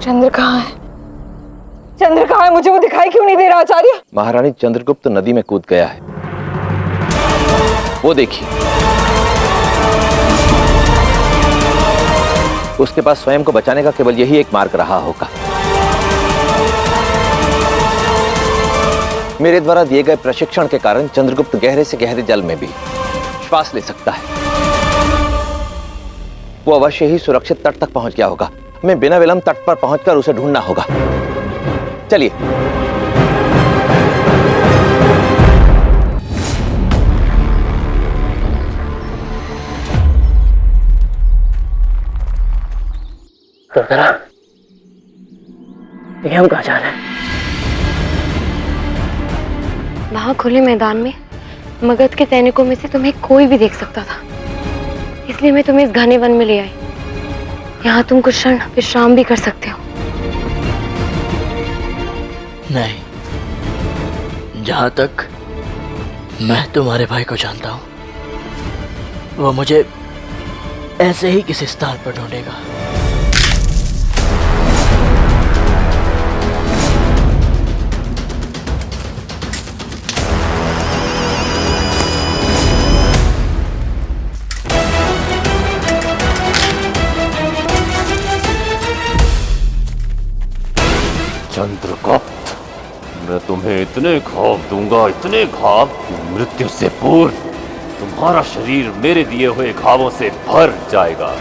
चंद्र कहाँ है? चंद्र कहाँ है? मुझे वो दिखाई क्यों नहीं दे रहा आचार्य? महारानी, चंद्रगुप्त नदी में कूद गया है। वो देखिए, उसके पास स्वयं को बचाने का केवल यही एक मार्ग रहा होगा। मेरे द्वारा दिए गए प्रशिक्षण के कारण चंद्रगुप्त गहरे से गहरे जल में भी श्वास ले सकता है। वो अवश्य ही सुरक्षित तट तक पहुंच गया होगा। मैं बिना विलंब तट पर पहुंचकर उसे ढूंढना होगा। चलिए। ये हम कहाँ जा रहे हैं? वहां खुले मैदान में मगध के सैनिकों में से तुम्हें कोई भी देख सकता था, इसलिए मैं तुम्हें इस घने वन में ले आई। यहाँ तुम कुछ क्षण विश्राम भी कर सकते हो। नहीं, जहां तक मैं तुम्हारे भाई को जानता हूं, वो मुझे ऐसे ही किसी स्थान पर ढूंढेगा। चंद्रगुप्त, मैं तुम्हें इतने घाव दूंगा, इतने घाव कि मृत्यु से पूर्व तुम्हारा शरीर मेरे दिए हुए घावों से भर जाएगा।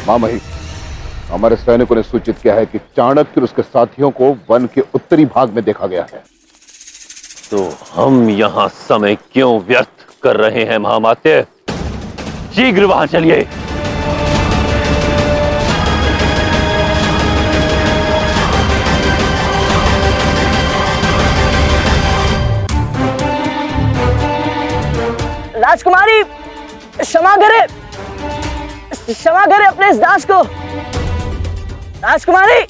मामही, हमारे सैनिकों ने सूचित किया है कि चाणक्य और उसके साथियों को वन के उत्तरी भाग में देखा गया है। तो हम यहाँ समय क्यों व्यर्थ कर रहे हैं महामात्य? शीघ्र वहां चलिए। राजकुमारी, क्षमा करे, क्षमा करे अपने इस दास को। राजकुमारी,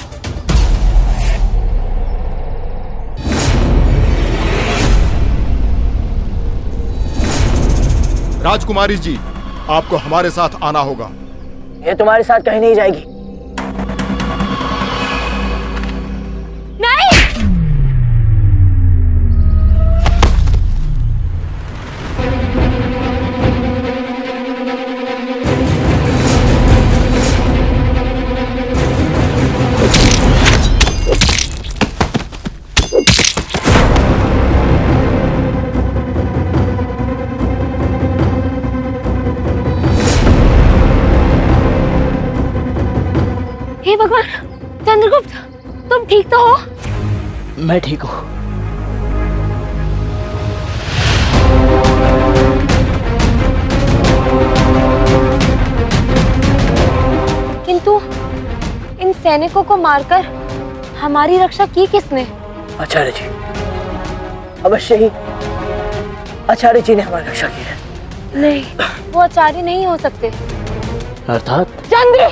राजकुमारी जी, आपको हमारे साथ आना होगा। ये तुम्हारे साथ कहीं नहीं जाएगी। नहीं! हे भगवान, चंद्रगुप्त, तुम ठीक तो हो? मैं ठीक हूँ। किंतु इन सैनिकों को मारकर हमारी रक्षा की किसने? आचार्य जी, अवश्य ही आचार्य जी ने हमारी रक्षा की है। नहीं, वो आचार्य नहीं हो सकते। अर्थात चंद्र!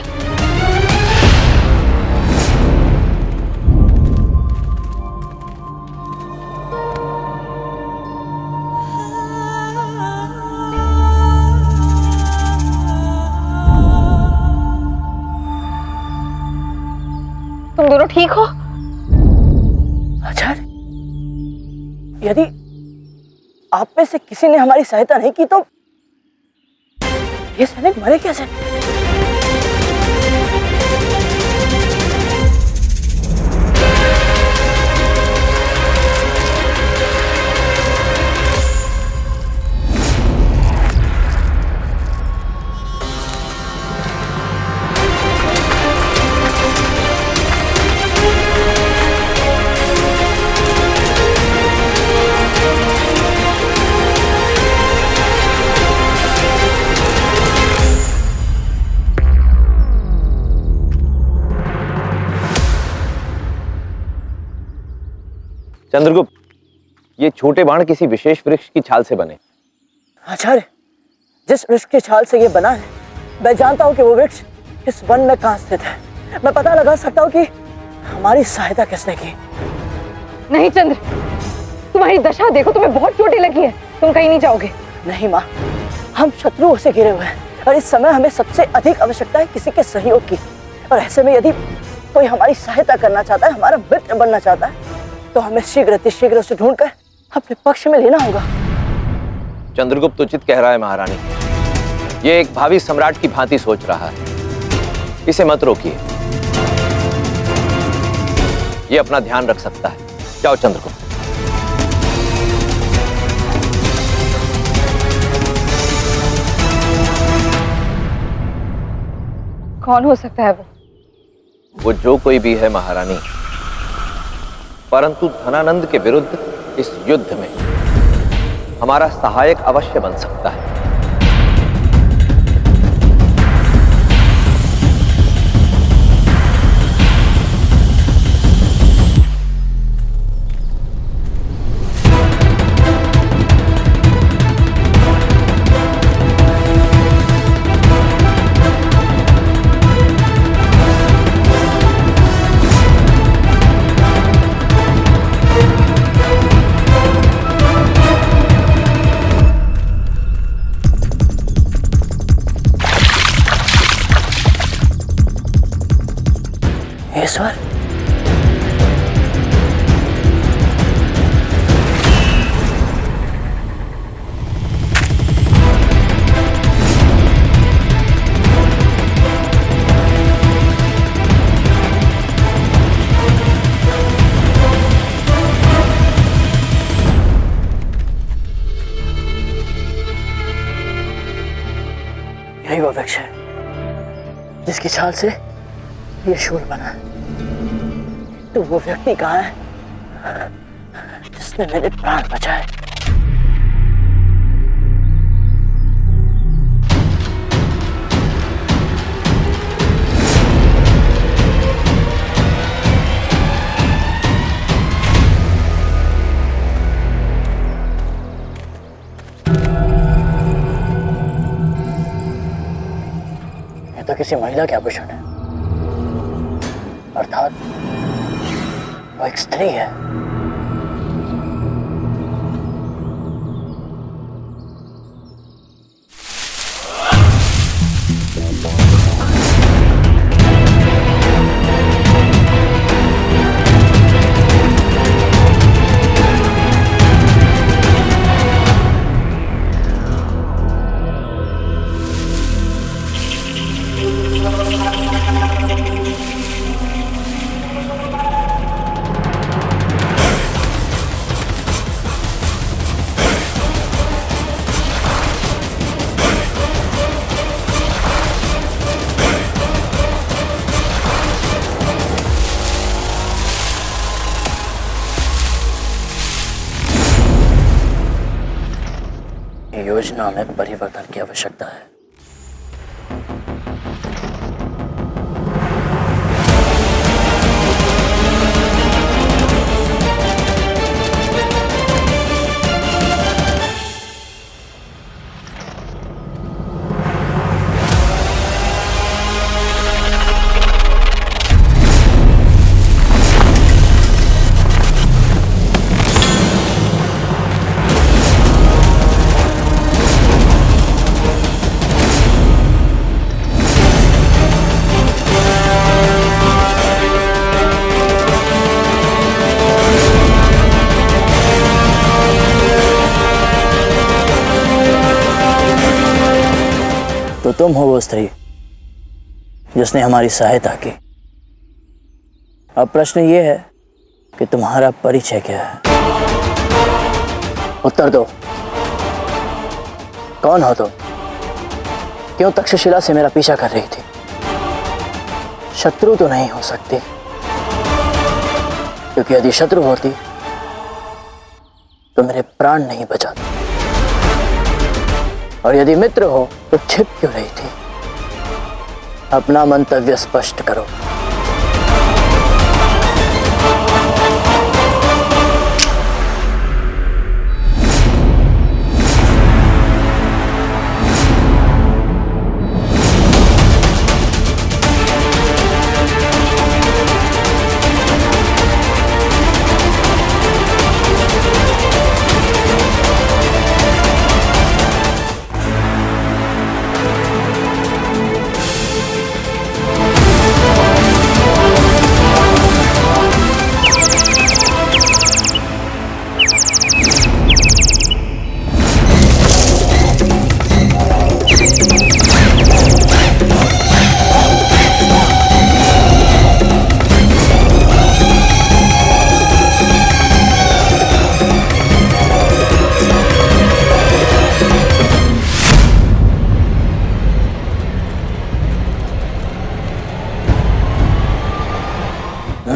तुम दोनों ठीक हो? आचार्य, यदि आप में से किसी ने हमारी सहायता नहीं की तो ये सैनिक मरे कैसे? चंद्रगुप्त, ये छोटे बाण किसी विशेष वृक्ष की छाल से बने। आचार्य, जिस वृक्ष की छाल से ये बना है, मैं जानता हूँ कि वो वृक्ष इस वन में कहाँ स्थित है। मैं पता लगा सकता हूँ कि हमारी सहायता किसने की। नहीं चंद्र, तुम्हारी दशा देखो, तुम्हें बहुत चोटें लगी है, तुम कहीं नहीं जाओगे। नहीं माँ, हम शत्रुओं से घिरे हुए हैं और इस समय हमें सबसे अधिक आवश्यकता है किसी के सहयोग की। और ऐसे में यदि कोई हमारी सहायता करना चाहता है, हमारा मित्र बनना चाहता है, तो हमें शीघ्र उसे ढूंढकर अपने पक्ष में लेना होगा। चंद्रगुप्त उचित कह रहा है महारानी। ये एक भावी सम्राट की भांति सोच रहा है, इसे मत रोकिए। ये अपना ध्यान रख सकता है। जाओ चंद्रगुप्त। कौन हो सकता है वो जो कोई भी है महारानी, परंतु धनानंद के विरुद्ध इस युद्ध में हमारा सहायक अवश्य बन सकता है। ईश्वर, यही वो वृक्ष है जिसकी छाल से ये शूल बना है। तो वो व्यक्ति कहाँ है जिसने मेरे प्राण बचाए? ये तो किसी महिला के आभूषण है, अर्थात वो एक स्त्री है। योजना में परिवर्तन की आवश्यकता है। तो तुम हो वो स्त्री जिसने हमारी सहायता की। अब प्रश्न ये है कि तुम्हारा परिचय क्या है? उत्तर दो। कौन हो तुम? क्यों तक्षशिला से मेरा पीछा कर रही थी? शत्रु तो नहीं हो सकती, क्योंकि यदि शत्रु होती तो मेरे प्राण नहीं बचाते। और यदि मित्र हो तो छिप क्यों रही थी? अपना मंतव्य स्पष्ट करो।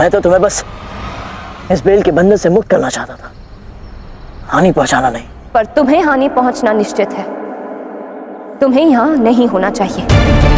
मैं तो तुम्हें बस इस बेल के बंधन से मुक्त करना चाहता था, हानि पहुंचाना नहीं। पर तुम्हें हानि पहुंचना निश्चित है। तुम्हें यहाँ नहीं होना चाहिए।